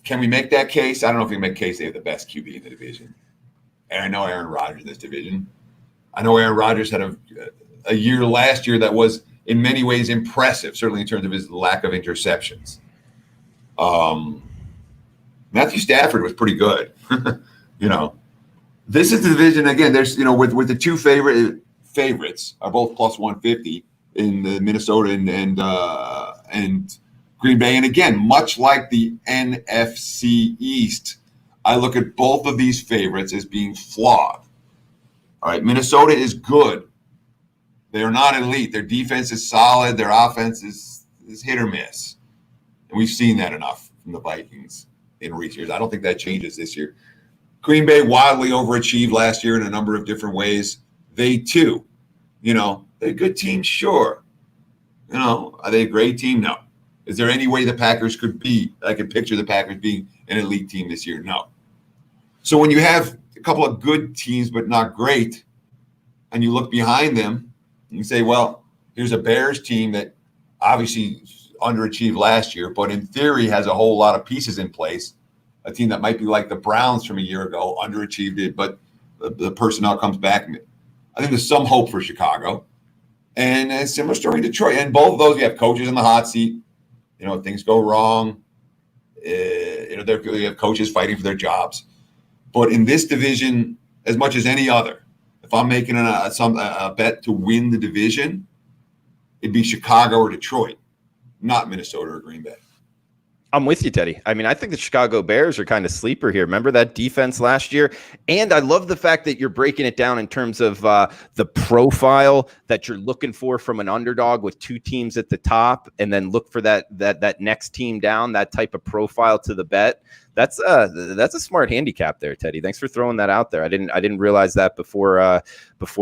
Can we make that case? I don't know if we can make a case they have the best QB in the division. And I know Aaron Rodgers in this division. I know Aaron Rodgers had a year last year that was in many ways impressive, certainly in terms of his lack of interceptions. Matthew Stafford was pretty good. This is the division again. There's with the two favorites are both plus 150 in the Minnesota and Green Bay. And again, much like the NFC East, I look at both of these favorites as being flawed. All right, Minnesota is good. They are not elite. Their defense is solid. Their offense is hit or miss, and we've seen that enough from the Vikings in recent years. I don't think that changes this year. Green Bay wildly overachieved last year in a number of different ways. They too, they're a good team, sure. Are they a great team? No. Is there any way the Packers could be? I can picture the Packers being an elite team this year. No. So when you have a couple of good teams but not great, and you look behind them, you say, well, here's a Bears team that obviously underachieved last year, but in theory has a whole lot of pieces in place. A team that might be like the Browns from a year ago, underachieved it, but the personnel comes back. I think there's some hope for Chicago. And a similar story in Detroit. And both of those, you have coaches in the hot seat. Things go wrong. You have coaches fighting for their jobs. But in this division, as much as any other, if I'm making a bet to win the division, it'd be Chicago or Detroit, not Minnesota or Green Bay. I'm with you, Teddy. I mean, I think the Chicago Bears are kind of sleeper here. Remember that defense last year? And I love the fact that you're breaking it down in terms of the profile that you're looking for from an underdog with two teams at the top, and then look for that next team down, that type of profile to the bet. That's a smart handicap there, Teddy. Thanks for throwing that out there. I didn't realize that before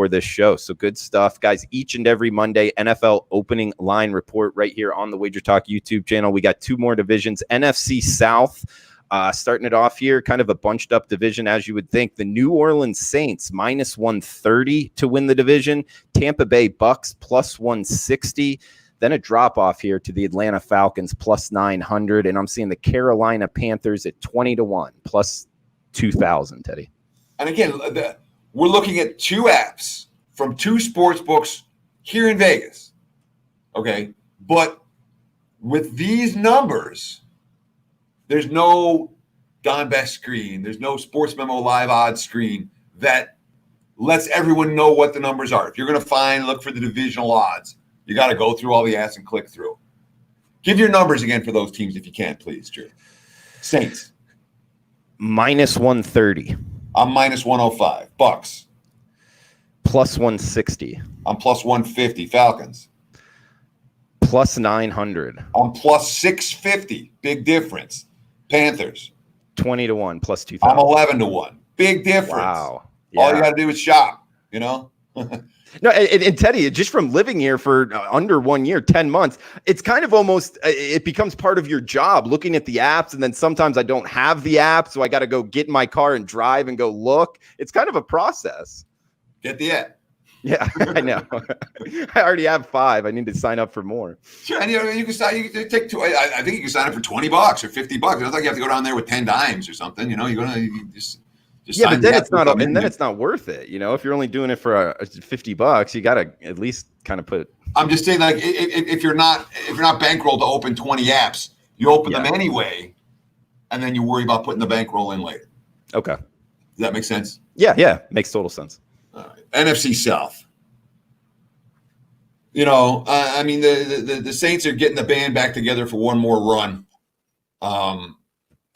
this show. So good stuff, guys. Each and every Monday, NFL opening line report right here on the WagerTalk YouTube channel. We got two more divisions. NFC South, starting it off here, kind of a bunched up division as you would think. The New Orleans Saints minus 130 to win the division. Tampa Bay Bucks plus 160. Then a drop off here to the Atlanta Falcons plus 900. And I'm seeing the Carolina Panthers at 20-1 plus 2,000, Teddy. And again, we're looking at two apps from two sports books here in Vegas. Okay. But with these numbers, there's no Don Best screen. There's no Sports Memo Live odds screen that lets everyone know what the numbers are. If you're going to look for the divisional odds, you got to go through all the apps and click through. Give your numbers again for those teams if you can, please, Drew. Saints. Minus 130. I'm minus 105. Bucks. Plus 160. I'm plus 150. Falcons. Plus 900. I'm plus 650. Big difference. Panthers. 20-1 plus 2,000. I'm 11-1. Big difference. Wow. Yeah. All you got to do is shop, you know? No, and Teddy, just from living here for under 1 year, 10 months, it's kind of almost, it becomes part of your job looking at the apps. And then sometimes I don't have the app, so I got to go get in my car and drive and go look. It's kind of a process. Get the app. Yeah, I know. I already have 5. I need to sign up for more. Sure, and you can sign. You can take 2. I think you can sign up for $20 or $50. It's not like you have to go down there with 10 dimes or something. You know, you just yeah, but then it's not, and then it's not worth it. You know, if you're only doing it for $50, you got to at least kind of put. I'm just saying, like, if you're not bankrolled to open 20 apps, you open them anyway, and then you worry about putting the bankroll in later. Okay, does that make sense? Yeah, makes total sense. All right. NFC South. You know, I mean, the Saints are getting the band back together for one more run.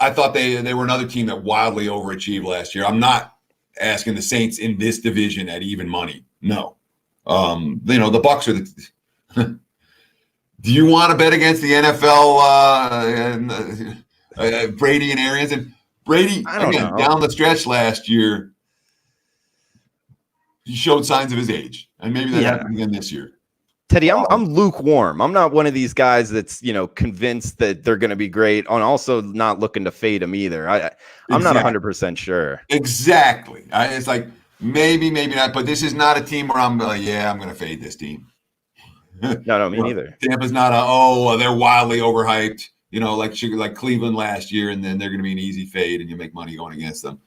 I thought they were another team that wildly overachieved last year. I'm not asking the Saints in this division at even money. No. You know, the Bucks are the do you want to bet against the NFL Brady and Arians? And Brady, again, down the stretch last year, he showed signs of his age. And maybe that happened again this year. Teddy, I'm lukewarm. I'm not one of these guys that's, convinced that they're going to be great, and also not looking to fade them either. I'm not 100% sure. Exactly. It's like maybe not, but this is not a team where I'm going to fade this team. No, me neither. Tampa's not they're wildly overhyped, like Cleveland last year, and then they're going to be an easy fade, and you make money going against them.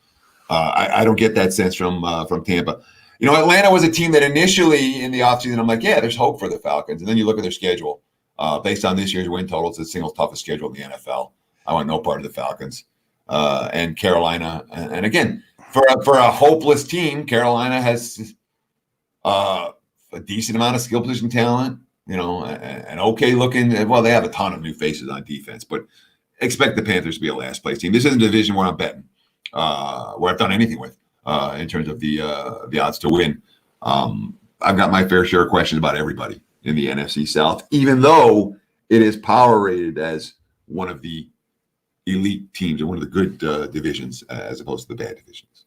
I don't get that sense from Tampa. Atlanta was a team that initially in the offseason, I'm like, yeah, there's hope for the Falcons. And then you look at their schedule. Based on this year's win total, it's the single toughest schedule in the NFL. I want no part of the Falcons. And Carolina. And again, for a hopeless team, Carolina has a decent amount of skill position talent, and okay looking. Well, they have a ton of new faces on defense, but expect the Panthers to be a last place team. This isn't a division where I'm betting, where I've done anything with. In terms of the odds to win. I've got my fair share of questions about everybody in the NFC South, even though it is power rated as one of the elite teams or one of the good divisions as opposed to the bad divisions.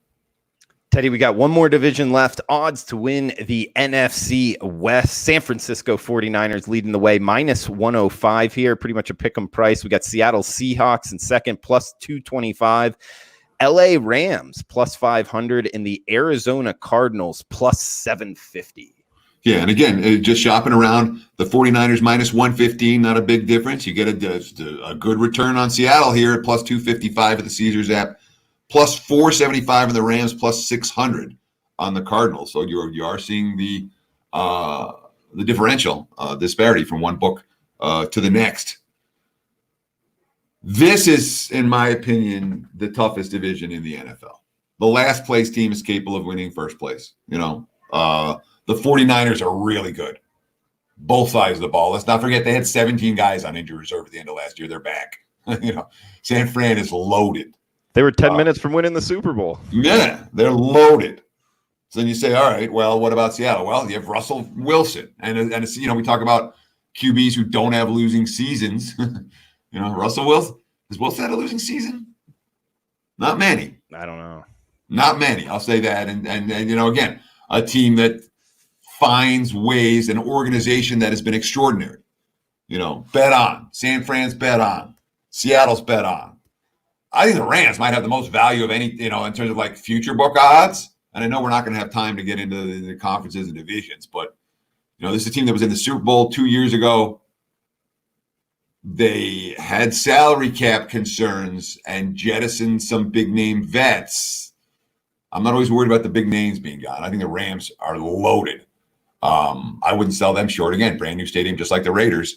Teddy, we got one more division left. Odds to win the NFC West. San Francisco 49ers leading the way, minus 105 here, pretty much a pick 'em price. We got Seattle Seahawks in second, plus 225. LA Rams plus 500 and the Arizona Cardinals plus 750. Yeah, and again, just shopping around, the 49ers minus 115, not a big difference. You get a good return on Seattle here at plus 255 at the Caesars app, plus 475 in the Rams, plus 600 on the Cardinals. So you are seeing the differential disparity from one book to the next. This is, in my opinion, the toughest division in the NFL. The last place team is capable of winning first place. The 49ers are really good. Both sides of the ball. Let's not forget they had 17 guys on injury reserve at the end of last year. They're back. San Fran is loaded. They were 10 minutes from winning the Super Bowl. Yeah, they're loaded. So then you say, all right, well, what about Seattle? Well, you have Russell Wilson. And it's, we talk about QBs who don't have losing seasons. Russell Wilson. Has Wilson had a losing season? Not many. I don't know. Not many. I'll say that. And again, a team that finds ways, an organization that has been extraordinary. Bet on. San Fran's bet on. Seattle's bet on. I think the Rams might have the most value of any, in terms of like future book odds. And I know we're not going to have time to get into the conferences and divisions, but, this is a team that was in the Super Bowl 2 years ago. They had salary cap concerns and jettisoned some big name vets. I'm not always worried about the big names being gone. I think the Rams are loaded. I wouldn't sell them short. Again, brand new stadium, just like the Raiders.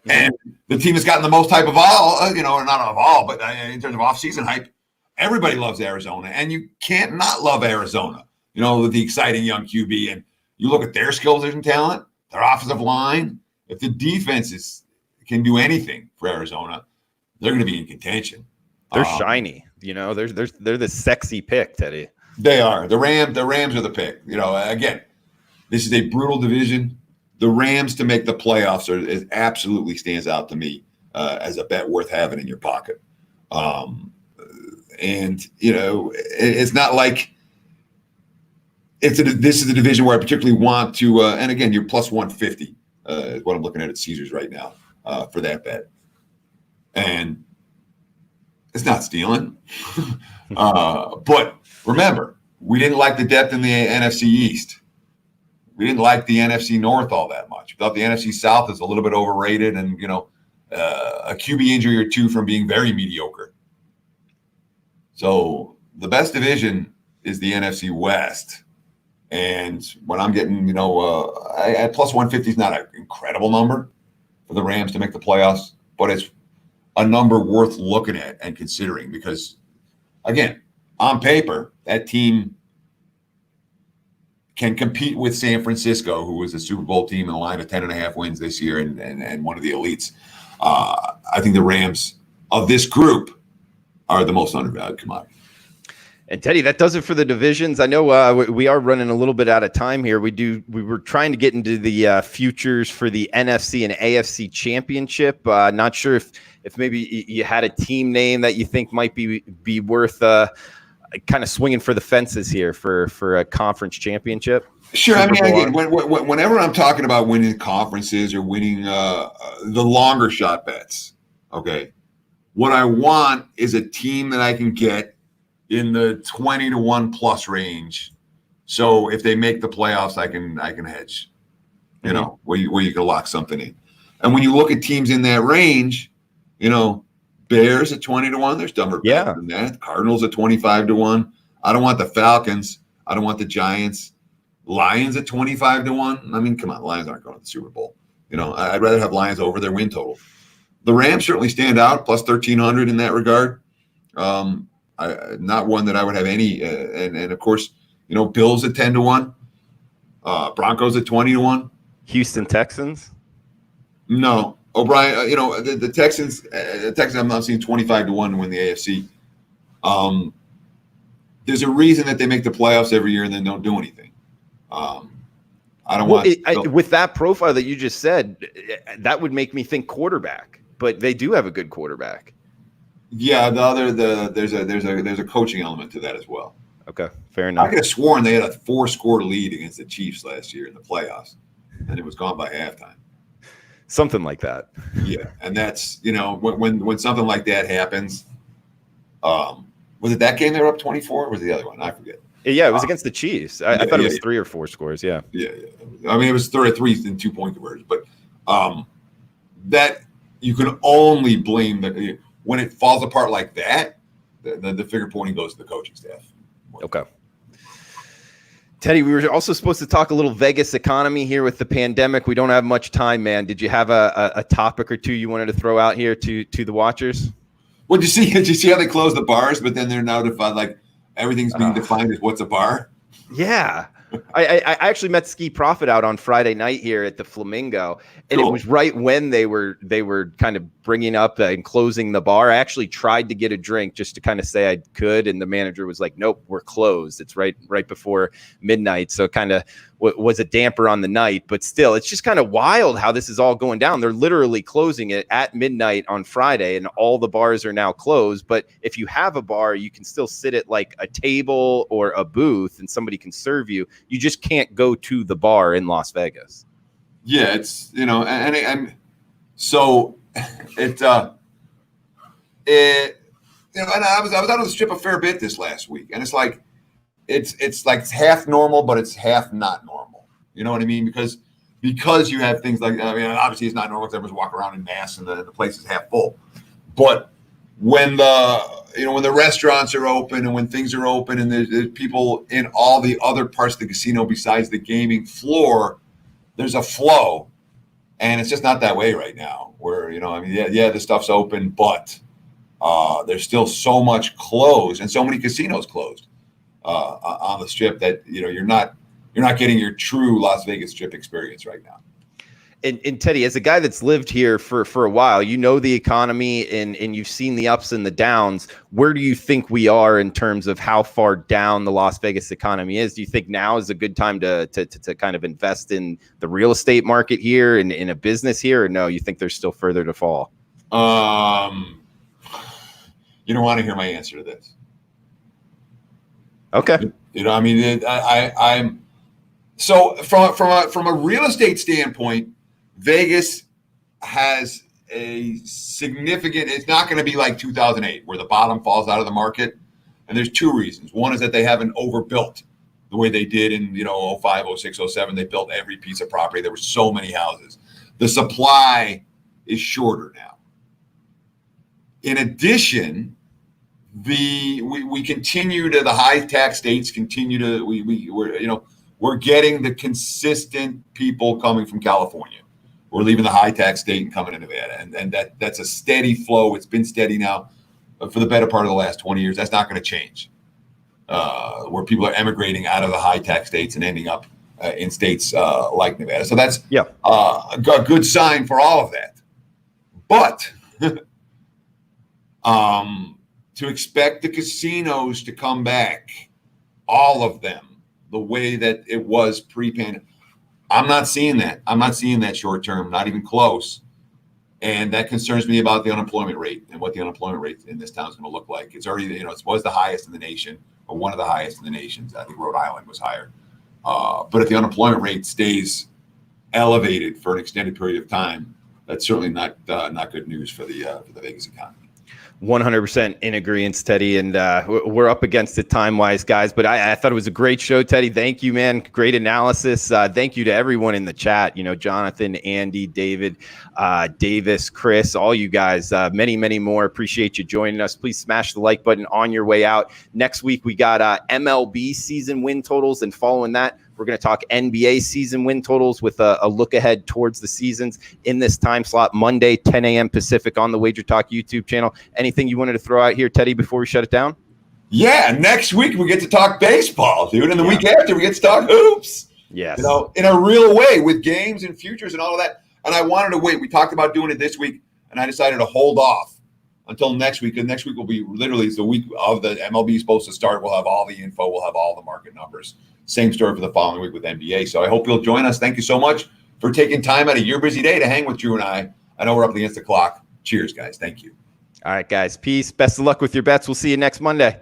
And the team has gotten the most hype of all, or not of all, but in terms of off-season hype, everybody loves Arizona. And you can't not love Arizona, with the exciting young QB. And you look at their skills and talent, their offensive line. If the defenses can do anything for Arizona, they're going to be in contention. They're shiny. They're the sexy pick, Teddy. They are. The Rams are the pick. Again, this is a brutal division. The Rams to make the playoffs it absolutely stands out to me as a bet worth having in your pocket. It's not like this is a division where I particularly want to. And again, you're plus 150 is what I'm looking at Caesars right now for that bet, and it's not stealing. But remember, we didn't like the depth in the NFC East. We didn't like the NFC North all that much. We thought the NFC South is a little bit overrated and, a QB injury or two from being very mediocre. So the best division is the NFC West. And when I'm getting, at plus 150 is not an incredible number for the Rams to make the playoffs, but it's a number worth looking at and considering because, again, on paper, that team can compete with San Francisco, who was a Super Bowl team in the line of 10.5 wins this year and one of the elites. I think the Rams of this group are the most undervalued commodity. And Teddy, that does it for the divisions. I know we are running a little bit out of time here. We were trying to get into the futures for the NFC and AFC championship. Not sure if maybe you had a team name that you think might be worth kind of swinging for the fences here for a conference championship. Sure. I mean, again, whenever I'm talking about winning conferences or winning the longer shot bets, okay, what I want is a team that I can get in the 20-1 plus range. So if they make the playoffs, I can hedge, where you can lock something in. And when you look at teams in that range, Bears at 20-1. There's dumber bets than that. Cardinals at 25-1. I don't want the Falcons. I don't want the Giants. Lions at 25-1. I mean, come on, Lions aren't going to the Super Bowl. I'd rather have Lions over their win total. The Rams certainly stand out, plus 1,300 in that regard. Not one that I would have any. And of course, Bills at 10-1. Broncos at 20-1. Houston Texans. No. O'Brien, the Texans. I'm not seeing 25-1 to win the AFC. There's a reason that they make the playoffs every year and then don't do anything. I don't want with that profile that you just said. That would make me think quarterback, but they do have a good quarterback. Yeah, there's a coaching element to that as well. Okay, fair enough. I could have sworn they had a 4-score lead against the Chiefs last year in the playoffs, and it was gone by halftime. Something like that. Yeah, and that's when something like that happens. Was it that game they were up 24? Or was it the other one? I forget. Yeah, it was against the Chiefs. I thought it was 3 or 4 scores. Yeah. Yeah. I mean, it was 3 and 2-point conversions, but that you can only blame when it falls apart like that. The finger pointing goes to the coaching staff. Okay. Teddy, we were also supposed to talk a little Vegas economy here with the pandemic. We don't have much time, man. Did you have a topic or two you wanted to throw out here to the watchers? Well, did you see how they closed the bars, but then they're now defined like everything's being defined as what's a bar? Yeah. I actually met Ski Profit out on Friday night here at the Flamingo, and Cool. it was right when they were kind of bringing up and closing the bar. I actually tried to get a drink just to kind of say I could, and the manager was like, "Nope, we're closed. It's right before midnight." So kind of was a damper on the night, but still, it's just kind of wild how this is all going down. They're literally closing it at midnight on Friday, and all the bars are now closed. But if you have a bar, you can still sit at like a table or a booth, and somebody can serve you. You just can't go to the bar in Las Vegas. Yeah, it's and so and I was out on the strip a fair bit this last week, and it's like it's half normal, but it's half not normal. You know what I mean? Because you have things like, I mean, obviously it's not normal because everyone's walking around in masks and the place is half full. But when the restaurants are open and when things are open and there's people in all the other parts of the casino besides the gaming floor, there's a flow, and it's just not that way right now. Where the stuff's open, but there's still so much closed and so many casinos closed on the strip that you're not getting your true Las Vegas Strip experience right now. And Teddy, as a guy that's lived here for a while, the economy and you've seen the ups and the downs. Where do you think we are in terms of how far down the Las Vegas economy is? Do you think now is a good time to kind of invest in the real estate market here and in a business here, or no? You think there's still further to fall? You don't want to hear my answer to this. Okay. I'm so from a real estate standpoint, Vegas has a significant. It's not going to be like 2008 where the bottom falls out of the market, and there's two reasons. One is that they haven't overbuilt the way they did in 05, 06, 07. They built every piece of property. There were so many houses. The supply is shorter now. In addition, we continue to the high tax states continue to we're getting the consistent people coming from California. We're leaving the high tax state and coming to Nevada, and that's a steady flow. It's been steady now for the better part of the last 20 years. That's not going to change. Where people are emigrating out of the high tax states and ending up in states like Nevada. So that's a good sign for all of that. But to expect the casinos to come back, all of them, the way that it was pre-pandemic, I'm not seeing that. I'm not seeing that short term, not even close. And that concerns me about the unemployment rate and what the unemployment rate in this town is going to look like. It's already, it was the highest in the nation, or one of the highest in the nations. I think Rhode Island was higher. But if the unemployment rate stays elevated for an extended period of time, that's certainly not good news for the Vegas economy. 100% in agreement, Teddy, and we're up against it time-wise, guys, but I thought it was a great show, Teddy. Thank you, man. Great analysis. Thank you to everyone in the chat, Jonathan, Andy, David, Davis, Chris, all you guys, many, many more. Appreciate you joining us. Please smash the like button on your way out. Next week, we got MLB season win totals, and following that, we're going to talk NBA season win totals with a look ahead towards the seasons in this time slot, Monday, 10 a.m. Pacific on the WagerTalk YouTube channel. Anything you wanted to throw out here, Teddy, before we shut it down? Yeah, next week we get to talk baseball, dude. And the week after we get to talk hoops. Yes. In a real way with games and futures and all of that. And I wanted to wait. We talked about doing it this week, and I decided to hold off until next week. And next week will be literally the week of the MLB is supposed to start. We'll have all the info. We'll have all the market numbers. Same story for the following week with NBA. So I hope you'll join us. Thank you so much for taking time out of your busy day to hang with Drew and I. I know we're up against the clock. Cheers, guys. Thank you. All right, guys. Peace. Best of luck with your bets. We'll see you next Monday.